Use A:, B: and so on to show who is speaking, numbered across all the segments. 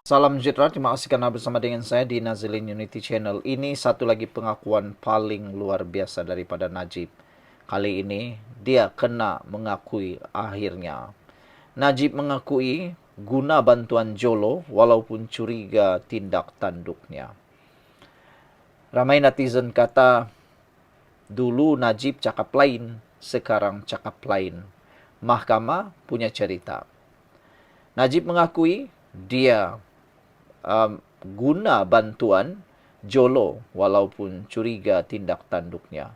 A: Salam sejahtera, terima kasih karena bersama dengan saya di Nazilin Unity Channel. Ini satu lagi pengakuan paling luar biasa daripada Najib. Kali ini dia kena mengakui akhirnya. Najib mengakui guna bantuan Jolo walaupun curiga tindak tanduknya. Ramai netizen kata dulu Najib cakap lain, sekarang cakap lain. Mahkamah punya cerita. Najib mengakui dia guna bantuan Jolo walaupun curiga tindak tanduknya.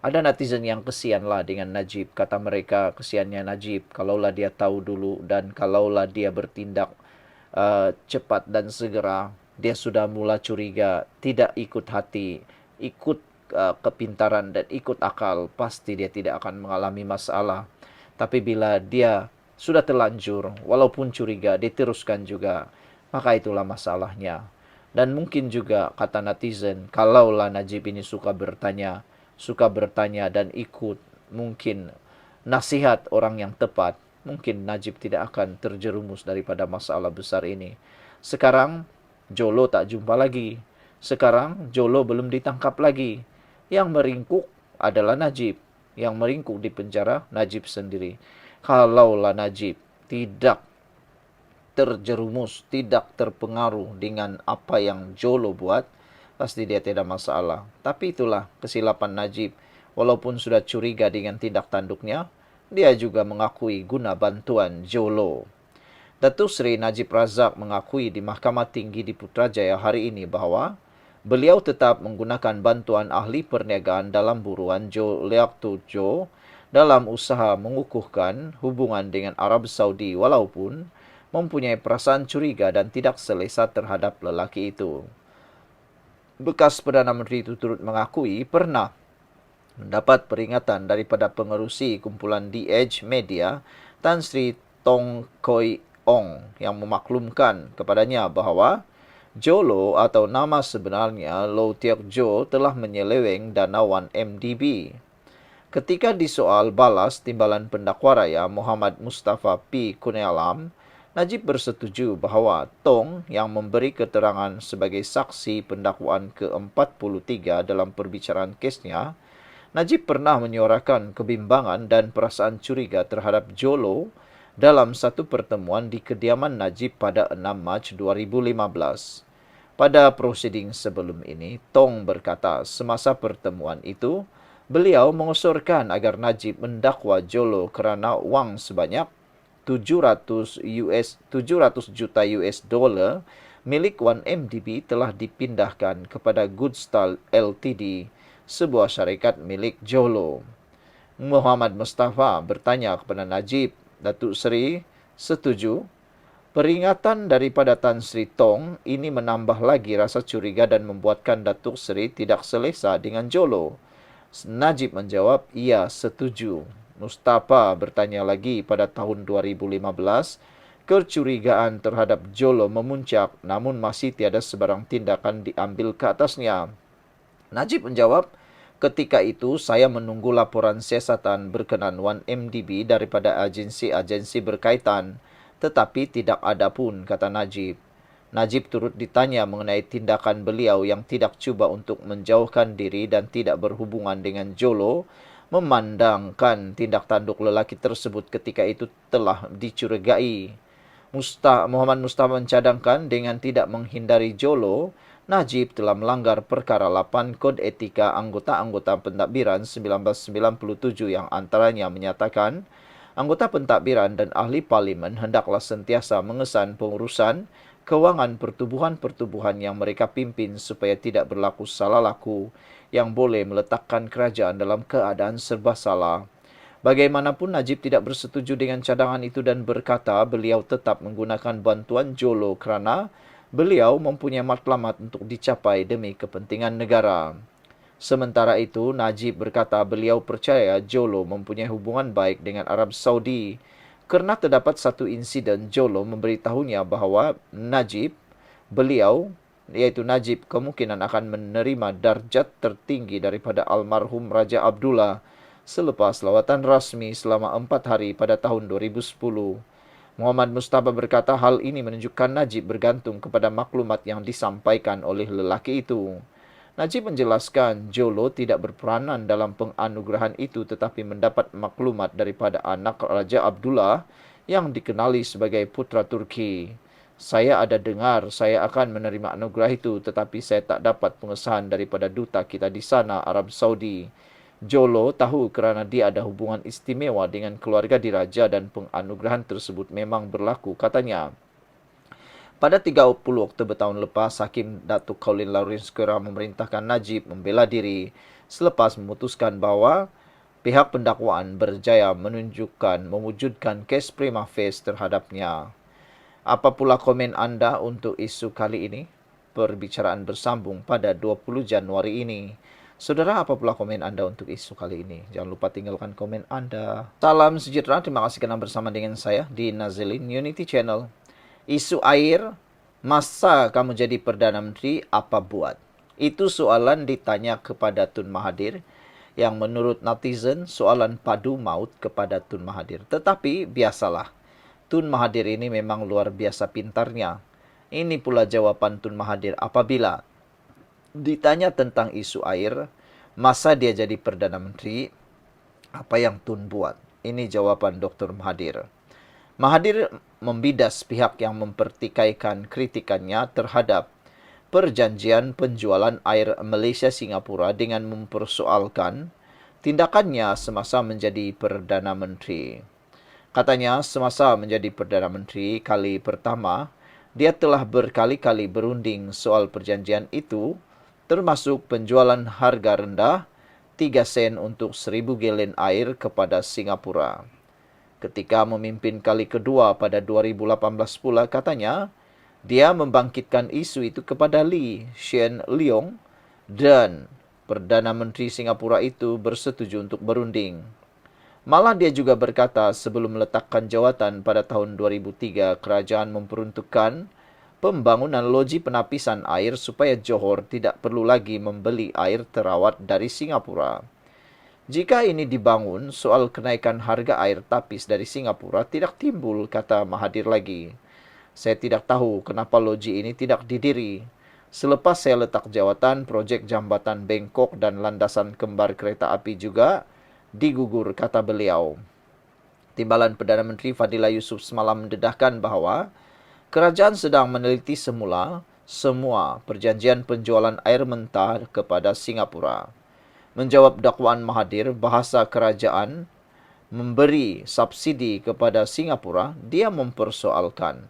A: Ada netizen yang kesianlah dengan Najib. Kata mereka, kesiannya Najib kalaulah dia tahu dulu dan kalaulah dia bertindak cepat dan segera. Dia sudah mula curiga, tidak ikut hati, ikut kepintaran dan ikut akal. Pasti dia tidak akan mengalami masalah. Tapi bila dia sudah terlanjur, walaupun curiga, diteruskan juga, maka itulah masalahnya. Dan mungkin juga kata netizen, kalaulah Najib ini suka bertanya dan ikut mungkin nasihat orang yang tepat, mungkin Najib tidak akan terjerumus daripada masalah besar ini. Sekarang Jolo tak jumpa lagi. Sekarang Jolo belum ditangkap lagi. Yang meringkuk adalah Najib. Yang meringkuk di penjara Najib sendiri. Kalaulah Najib tidak terjerumus, tidak terpengaruh dengan apa yang Jolo buat, pasti dia tidak masalah. Tapi itulah kesilapan Najib. Walaupun sudah curiga dengan tindak tanduknya, dia juga mengakui guna bantuan Jolo. Datuk Seri Najib Razak mengakui di Mahkamah Tinggi di Putrajaya hari ini bahawa beliau tetap menggunakan bantuan ahli perniagaan dalam buruan Jo Leak Tujo dalam usaha mengukuhkan hubungan dengan Arab Saudi walaupun mempunyai perasaan curiga dan tidak selesa terhadap lelaki itu. Bekas Perdana Menteri itu turut mengakui pernah mendapat peringatan daripada pengerusi kumpulan The Edge Media, Tan Sri Tong Koi Ong, yang memaklumkan kepadanya bahawa Jolo atau nama sebenarnya Low Tiok Jo telah menyeleweng dana 1MDB. Ketika disoal balas timbalan pendakwa raya Muhammad Mustafa P. Kunealam, Najib bersetuju bahawa Tong yang memberi keterangan sebagai saksi pendakwaan ke-43 dalam perbicaraan kesnya, Najib pernah menyuarakan kebimbangan dan perasaan curiga terhadap Jolo dalam satu pertemuan di kediaman Najib pada 6 Mac 2015. Pada prosiding sebelum ini, Tong berkata semasa pertemuan itu, beliau mengusulkan agar Najib mendakwa Jolo kerana wang sebanyak 700 juta US dollar milik 1MDB telah dipindahkan kepada Goodstar Ltd, sebuah syarikat milik Jolo. Muhammad Mustafa bertanya kepada Najib, Datuk Seri setuju? Peringatan daripada Tan Sri Tong ini menambah lagi rasa curiga dan membuatkan Datuk Seri tidak selesa dengan Jolo. Najib menjawab, ia setuju. Mustafa bertanya lagi pada tahun 2015, kecurigaan terhadap Jolo memuncak namun masih tiada sebarang tindakan diambil ke atasnya. Najib menjawab, ketika itu saya menunggu laporan siasatan berkenan 1MDB daripada agensi-agensi berkaitan. Tetapi tidak ada pun, kata Najib. Najib turut ditanya mengenai tindakan beliau yang tidak cuba untuk menjauhkan diri dan tidak berhubungan dengan Jolo, memandangkan tindak tanduk lelaki tersebut ketika itu telah dicurigai. Muhammad Mustafa mencadangkan dengan tidak menghindari Jolo, Najib telah melanggar perkara 8 Kod Etika Anggota-Anggota Pentadbiran 1997 yang antaranya menyatakan, anggota pentadbiran dan ahli parlimen hendaklah sentiasa mengesan pengurusan kewangan pertubuhan-pertubuhan yang mereka pimpin supaya tidak berlaku salah laku yang boleh meletakkan kerajaan dalam keadaan serba salah. Bagaimanapun Najib tidak bersetuju dengan cadangan itu dan berkata beliau tetap menggunakan bantuan Jolo kerana beliau mempunyai matlamat untuk dicapai demi kepentingan negara. Sementara itu, Najib berkata beliau percaya Jolo mempunyai hubungan baik dengan Arab Saudi kerana terdapat satu insiden Jolo memberitahunya bahawa Najib kemungkinan akan menerima darjat tertinggi daripada almarhum Raja Abdullah selepas lawatan rasmi selama 4 hari pada tahun 2010. Muhammad Mustafa berkata hal ini menunjukkan Najib bergantung kepada maklumat yang disampaikan oleh lelaki itu. Najib menjelaskan Jolo tidak berperanan dalam penganugerahan itu tetapi mendapat maklumat daripada anak Raja Abdullah yang dikenali sebagai putra Turki. Saya ada dengar saya akan menerima anugerah itu tetapi saya tak dapat pengesahan daripada duta kita di sana, Arab Saudi. Jolo tahu kerana dia ada hubungan istimewa dengan keluarga diraja dan penganugerahan tersebut memang berlaku, katanya. Pada 30 Oktober tahun lepas, Hakim Datuk Colin Lawrence Kera memerintahkan Najib membela diri selepas memutuskan bahawa pihak pendakwaan berjaya mewujudkan kes prima facie terhadapnya. Apa pula komen anda untuk isu kali ini? Perbicaraan bersambung pada 20 Januari ini. Saudara, apa pula komen anda untuk isu kali ini? Jangan lupa tinggalkan komen anda. Salam sejahtera, terima kasih kerana bersama dengan saya di Nazilin Unity Channel. Isu air, masa kamu jadi Perdana Menteri, apa buat? Itu soalan ditanya kepada Tun Mahathir, yang menurut netizen soalan padu maut kepada Tun Mahathir. Tetapi biasalah, Tun Mahathir ini memang luar biasa pintarnya. Ini pula jawapan Tun Mahathir apabila ditanya tentang isu air, masa dia jadi Perdana Menteri, apa yang Tun buat? Ini jawapan Dr. Mahathir. Mahathir membidas pihak yang mempertikaikan kritikannya terhadap perjanjian penjualan air Malaysia-Singapura dengan mempersoalkan tindakannya semasa menjadi Perdana Menteri. Katanya, semasa menjadi Perdana Menteri kali pertama, dia telah berkali-kali berunding soal perjanjian itu, termasuk penjualan harga rendah 3 sen untuk 1,000 galen air kepada Singapura. Ketika memimpin kali kedua pada 2018 pula, katanya, dia membangkitkan isu itu kepada Lee Hsien Loong dan Perdana Menteri Singapura itu bersetuju untuk berunding. Malah dia juga berkata sebelum meletakkan jawatan pada tahun 2003, kerajaan memperuntukkan pembangunan loji penapisan air supaya Johor tidak perlu lagi membeli air terawat dari Singapura. Jika ini dibangun, soal kenaikan harga air tapis dari Singapura tidak timbul, kata Mahathir lagi. Saya tidak tahu kenapa loji ini tidak didiri. Selepas saya letak jawatan, projek jambatan Bangkok dan landasan kembar kereta api juga digugur, kata beliau. Timbalan Perdana Menteri Fadila Yusof semalam mendedahkan bahawa kerajaan sedang meneliti semula semua perjanjian penjualan air mentah kepada Singapura. Menjawab dakwaan Mahathir, bahasa kerajaan memberi subsidi kepada Singapura, dia mempersoalkan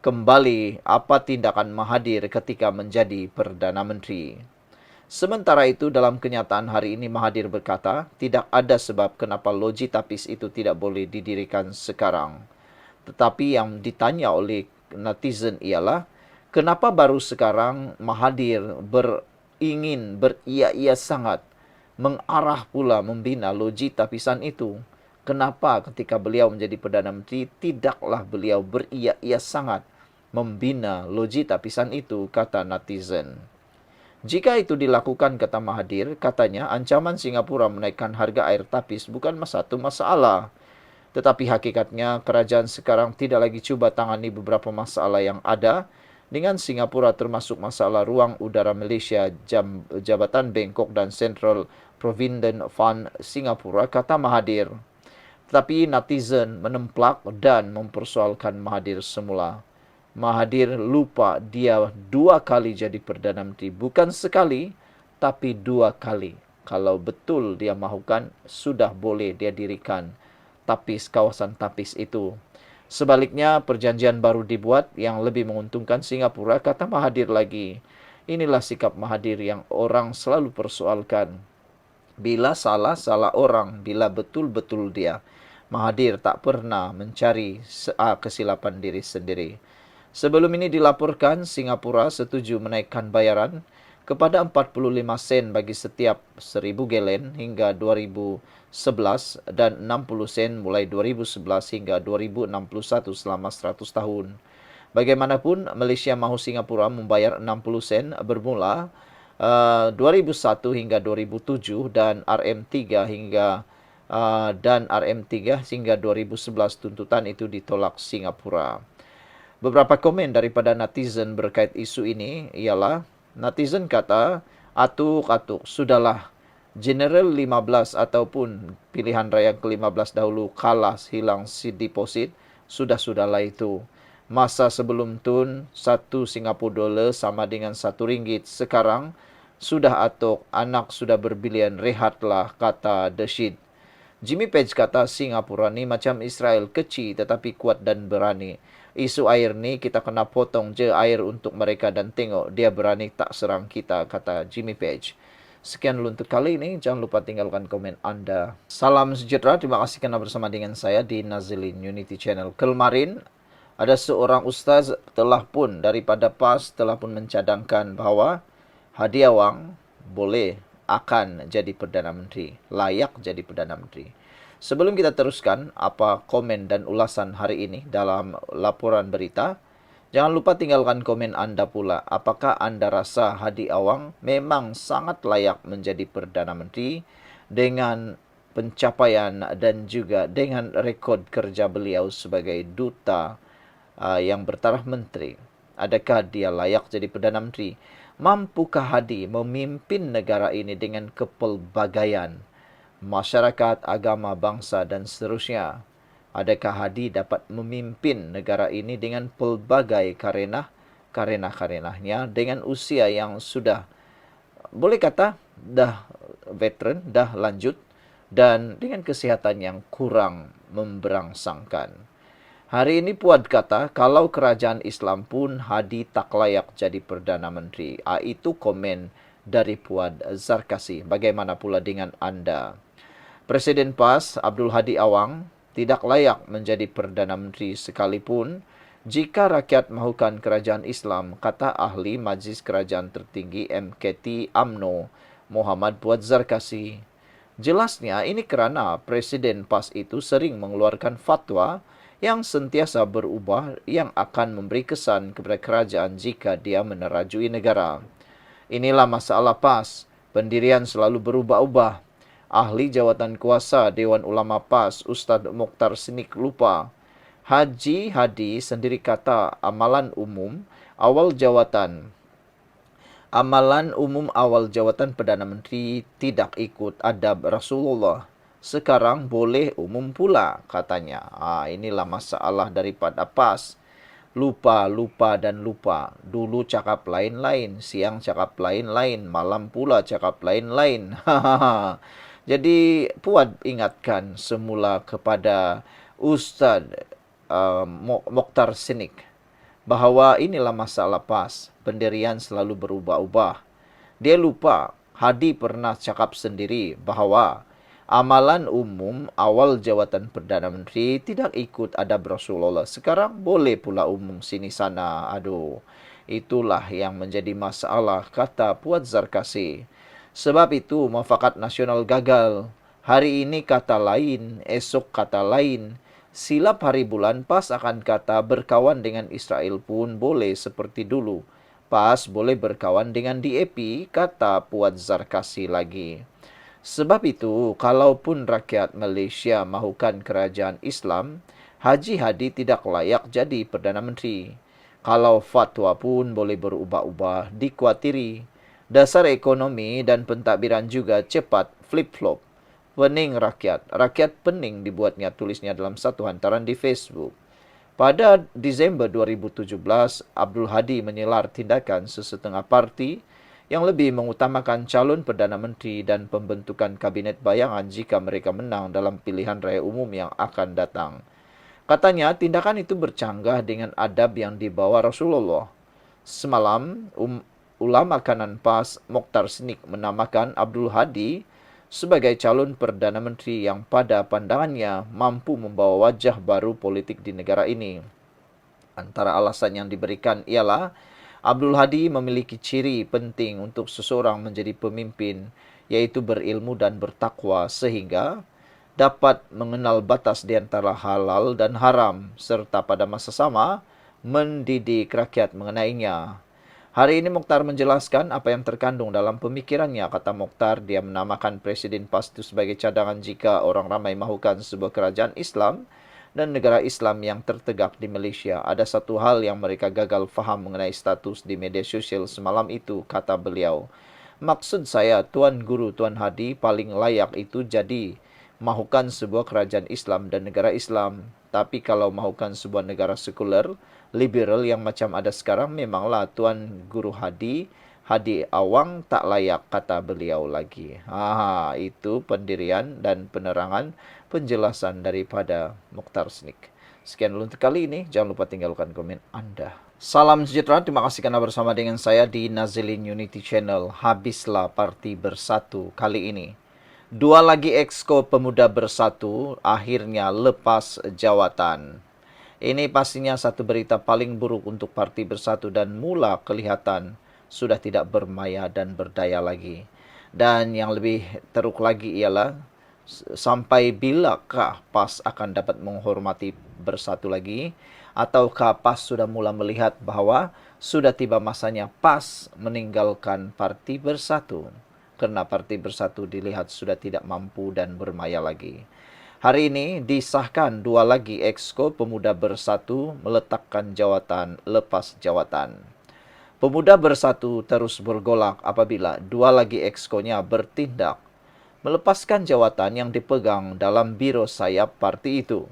A: kembali apa tindakan Mahathir ketika menjadi Perdana Menteri. Sementara itu, dalam kenyataan hari ini Mahathir berkata, tidak ada sebab kenapa loji tapis itu tidak boleh didirikan sekarang. Tetapi yang ditanya oleh netizen ialah, kenapa baru sekarang Mahathir ingin beria-ia sangat mengarah pula membina loji tapisan itu? Kenapa ketika beliau menjadi Perdana Menteri tidaklah beliau beria-ia sangat membina loji tapisan itu, kata netizen. Jika itu dilakukan, kata Mahathir, katanya ancaman Singapura menaikkan harga air tapis bukan satu masalah. Tetapi hakikatnya kerajaan sekarang tidak lagi cuba tangani beberapa masalah yang ada dengan Singapura, termasuk masalah ruang udara Malaysia, Jabatan Bangkok dan Central Provident Fund Singapura, kata Mahathir. Tetapi netizen menemplak dan mempersoalkan Mahathir semula. Mahathir lupa dia 2 kali jadi Perdana Menteri. Bukan sekali, tapi 2 kali. Kalau betul dia mahukan, sudah boleh dia dirikan tapis, kawasan tapis itu. Sebaliknya, perjanjian baru dibuat yang lebih menguntungkan Singapura, kata Mahathir lagi. Inilah sikap Mahathir yang orang selalu persoalkan. Bila salah, salah orang. Bila betul-betul dia. Mahathir tak pernah mencari kesilapan diri sendiri. Sebelum ini dilaporkan, Singapura setuju menaikkan bayaran kepada 45 sen bagi setiap 1,000 galen hingga 2011 dan 60 sen mulai 2011 hingga 2061 selama 100 tahun. Bagaimanapun, Malaysia mahu Singapura membayar 60 sen bermula 2001 hingga 2007 dan RM3 hingga dan RM3 hingga 2011 tuntutan itu ditolak Singapura. Beberapa komen daripada netizen berkait isu ini ialah netizen kata, atuk-atuk, sudahlah. General 15 ataupun pilihan raya ke-15 dahulu kalah hilang si deposit, sudah-sudahlah itu. Masa sebelum tun, 1 Singapura dolar sama dengan 1 ringgit. Sekarang, sudah atuk, anak sudah berbilion, rehatlah, kata The Shid. Jimmy Page kata Singapura ni macam Israel, kecil tetapi kuat dan berani. Isu air ni kita kena potong je air untuk mereka dan tengok dia berani tak serang kita, kata Jimmy Page. Sekian dulu untuk kali ini. Jangan lupa tinggalkan komen Anda. Salam sejahtera. Terima kasih kerana bersama dengan saya di Nazilin Unity Channel. Kemarin ada seorang ustaz telah pun daripada PAS telah pun mencadangkan bahawa Hadi Awang boleh akan jadi Perdana Menteri, layak jadi Perdana Menteri. Sebelum kita teruskan apa komen dan ulasan hari ini dalam laporan berita, jangan lupa tinggalkan komen Anda pula. Apakah Anda rasa Hadi Awang memang sangat layak menjadi Perdana Menteri dengan pencapaian dan juga dengan rekod kerja beliau sebagai duta yang bertaraf menteri? Adakah dia layak jadi Perdana Menteri? Mampukah Hadi memimpin negara ini dengan kepelbagaian masyarakat, agama, bangsa dan seterusnya? Adakah Hadi dapat memimpin negara ini dengan pelbagai karenah-karenahnya dengan usia yang sudah boleh kata dah veteran, dah lanjut dan dengan kesihatan yang kurang memberangsangkan? Hari ini Puad kata, kalau kerajaan Islam pun Hadi tak layak jadi Perdana Menteri. Itu komen dari Puad Zarkasi. Bagaimana pula dengan Anda? Presiden PAS, Abdul Hadi Awang, tidak layak menjadi Perdana Menteri sekalipun jika rakyat mahukan kerajaan Islam, kata ahli Majlis Kerajaan Tertinggi MKT UMNO, Muhammad Puad Zarkasi. Jelasnya ini kerana Presiden PAS itu sering mengeluarkan fatwa yang sentiasa berubah yang akan memberi kesan kepada kerajaan jika dia menerajui negara. Inilah masalah PAS. Pendirian selalu berubah-ubah. Ahli Jawatan Kuasa Dewan Ulama PAS, Ustaz Mokhtar Sinik lupa. Haji Hadi sendiri kata amalan umum awal jawatan Perdana Menteri tidak ikut adab Rasulullah. Sekarang boleh umum pula, katanya. Inilah masalah daripada PAS. Lupa. Dulu cakap lain-lain, siang cakap lain-lain, malam pula cakap lain-lain. Jadi, Puad ingatkan semula kepada Ustaz Mokhtar Sinik bahawa inilah masalah PAS. Pendirian selalu berubah-ubah. Dia lupa, Hadi pernah cakap sendiri bahawa amalan umum awal jawatan Perdana Menteri tidak ikut adab Rasulullah. Sekarang boleh pula umum sini sana. Itulah yang menjadi masalah, kata Puad Zarkasi. Sebab itu Muafakat Nasional gagal. Hari ini kata lain, esok kata lain. Silap hari bulan, PAS akan kata berkawan dengan Israel pun boleh seperti dulu. PAS boleh berkawan dengan DAP, kata Puad Zarkasi lagi. Sebab itu, kalaupun rakyat Malaysia mahukan kerajaan Islam, Haji Hadi tidak layak jadi Perdana Menteri. Kalau fatwa pun boleh berubah-ubah, dikuatiri. Dasar ekonomi dan pentadbiran juga cepat flip-flop. Pening rakyat. Rakyat pening dibuatnya, tulisnya dalam satu hantaran di Facebook. Pada Disember 2017, Abdul Hadi menyelar tindakan sesetengah parti yang lebih mengutamakan calon Perdana Menteri dan pembentukan kabinet bayangan jika mereka menang dalam pilihan raya umum yang akan datang. Katanya, tindakan itu bercanggah dengan adab yang dibawa Rasulullah. Semalam, ulama kanan PAS Mokhtar Sinik menamakan Abdul Hadi sebagai calon Perdana Menteri yang pada pandangannya mampu membawa wajah baru politik di negara ini. Antara alasan yang diberikan ialah Abdul Hadi memiliki ciri penting untuk seseorang menjadi pemimpin, yaitu berilmu dan bertakwa sehingga dapat mengenal batas di antara halal dan haram serta pada masa sama mendidik rakyat mengenainya. Hari ini Mokhtar menjelaskan apa yang terkandung dalam pemikirannya. Kata Mokhtar, dia menamakan Presiden PAS itu sebagai cadangan jika orang ramai mahukan sebuah kerajaan Islam dan negara Islam yang tertegak di Malaysia. Ada satu hal yang mereka gagal faham mengenai status di media sosial semalam itu, kata beliau. Maksud saya, Tuan Guru Tuan Hadi paling layak itu jadi mahukan sebuah kerajaan Islam dan negara Islam. Tapi kalau mahukan sebuah negara sekuler, liberal yang macam ada sekarang, memanglah Tuan Guru Hadi Awang tak layak, kata beliau lagi. Itu pendirian dan penerangan penjelasan daripada Mokhtar Snik. Sekian dulu untuk kali ini. Jangan lupa tinggalkan komen Anda. Salam sejahtera. Terima kasih karena bersama dengan saya di Nazilin Unity Channel. Habislah parti bersatu kali ini. Dua lagi exco pemuda bersatu akhirnya lepas jawatan. Ini pastinya satu berita paling buruk untuk Parti Bersatu dan mula kelihatan sudah tidak bermaya dan berdaya lagi. Dan yang lebih teruk lagi ialah sampai bilakah PAS akan dapat menghormati Bersatu lagi? Ataukah PAS sudah mula melihat bahwa sudah tiba masanya PAS meninggalkan Parti Bersatu? Karena Parti Bersatu dilihat sudah tidak mampu dan bermaya lagi. Hari ini disahkan dua lagi exco pemuda bersatu meletakkan jawatan lepas jawatan. Pemuda bersatu terus bergolak apabila dua lagi exco-nya bertindak melepaskan jawatan yang dipegang dalam biro sayap parti itu.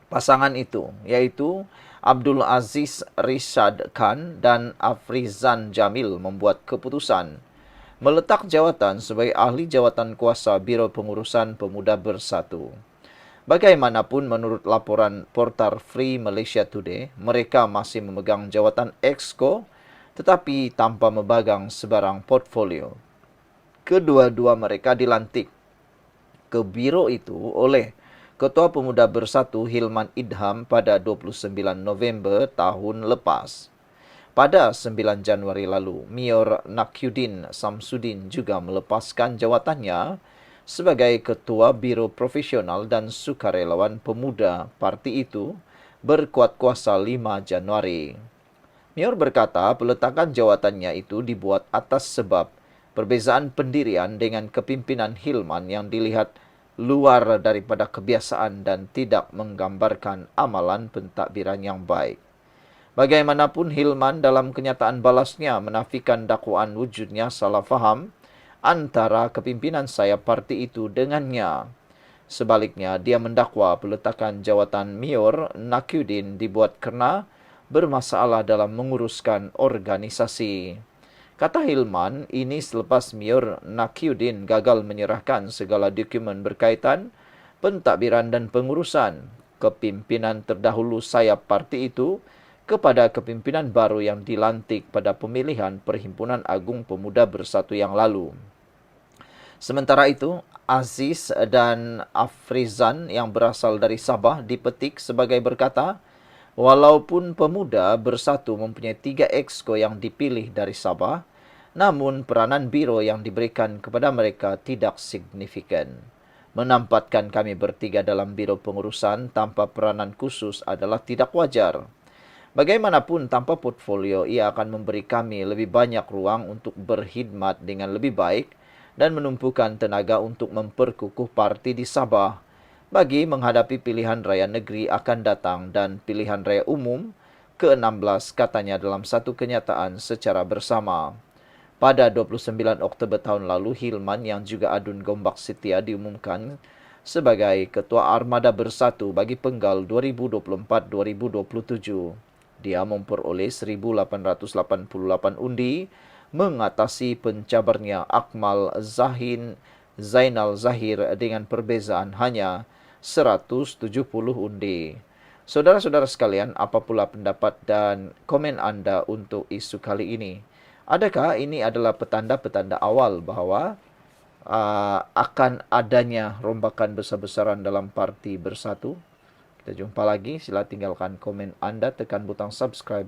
A: Pasangan itu, yaitu Abdul Aziz Rishad Khan dan Afrizan Jamil membuat keputusan meletak jawatan sebagai ahli jawatan kuasa Biro Pengurusan Pemuda Bersatu. Bagaimanapun menurut laporan portal Free Malaysia Today, mereka masih memegang jawatan exco tetapi tanpa memegang sebarang portfolio. Kedua-dua mereka dilantik ke biro itu oleh Ketua Pemuda Bersatu Hilman Idham pada 29 November tahun lepas. Pada 9 Januari lalu, Mayor Nakyuddin Samsudin juga melepaskan jawatannya sebagai Ketua Biro Profesional dan Sukarelawan Pemuda parti itu berkuat kuasa 5 Januari. Mayor berkata peletakan jawatannya itu dibuat atas sebab perbezaan pendirian dengan kepimpinan Hilman yang dilihat luar daripada kebiasaan dan tidak menggambarkan amalan pentadbiran yang baik. Bagaimanapun Hilman dalam kenyataan balasnya menafikan dakwaan wujudnya salah faham antara kepimpinan sayap parti itu dengannya. Sebaliknya, dia mendakwa peletakan jawatan Mayor Nakyuddin dibuat kerana bermasalah dalam menguruskan organisasi. Kata Hilman, ini selepas Mayor Nakyuddin gagal menyerahkan segala dokumen berkaitan pentadbiran dan pengurusan kepimpinan terdahulu sayap parti itu kepada kepimpinan baru yang dilantik pada pemilihan Perhimpunan Agung Pemuda Bersatu yang lalu. Sementara itu, Aziz dan Afrizan yang berasal dari Sabah dipetik sebagai berkata, walaupun Pemuda Bersatu mempunyai 3 exco yang dipilih dari Sabah, namun peranan biro yang diberikan kepada mereka tidak signifikan. Menempatkan kami bertiga dalam biro pengurusan tanpa peranan khusus adalah tidak wajar. Bagaimanapun tanpa portfolio, ia akan memberi kami lebih banyak ruang untuk berkhidmat dengan lebih baik dan menumpukan tenaga untuk memperkukuh parti di Sabah bagi menghadapi pilihan raya negeri akan datang dan pilihan raya umum ke-16, katanya dalam satu kenyataan secara bersama. Pada 29 Oktober tahun lalu, Hilman yang juga Adun Gombak Setia diumumkan sebagai Ketua Armada Bersatu bagi penggal 2024-2027. Dia memperoleh 1,888 undi, mengatasi pencabarnya Akmal Zainal Zahir dengan perbezaan hanya 170 undi. Saudara-saudara sekalian, apa pula pendapat dan komen Anda untuk isu kali ini? Adakah ini adalah petanda-petanda awal bahawa akan adanya rombakan besar-besaran dalam Parti Bersatu? Kita jumpa lagi. Sila tinggalkan komen Anda, tekan butang subscribe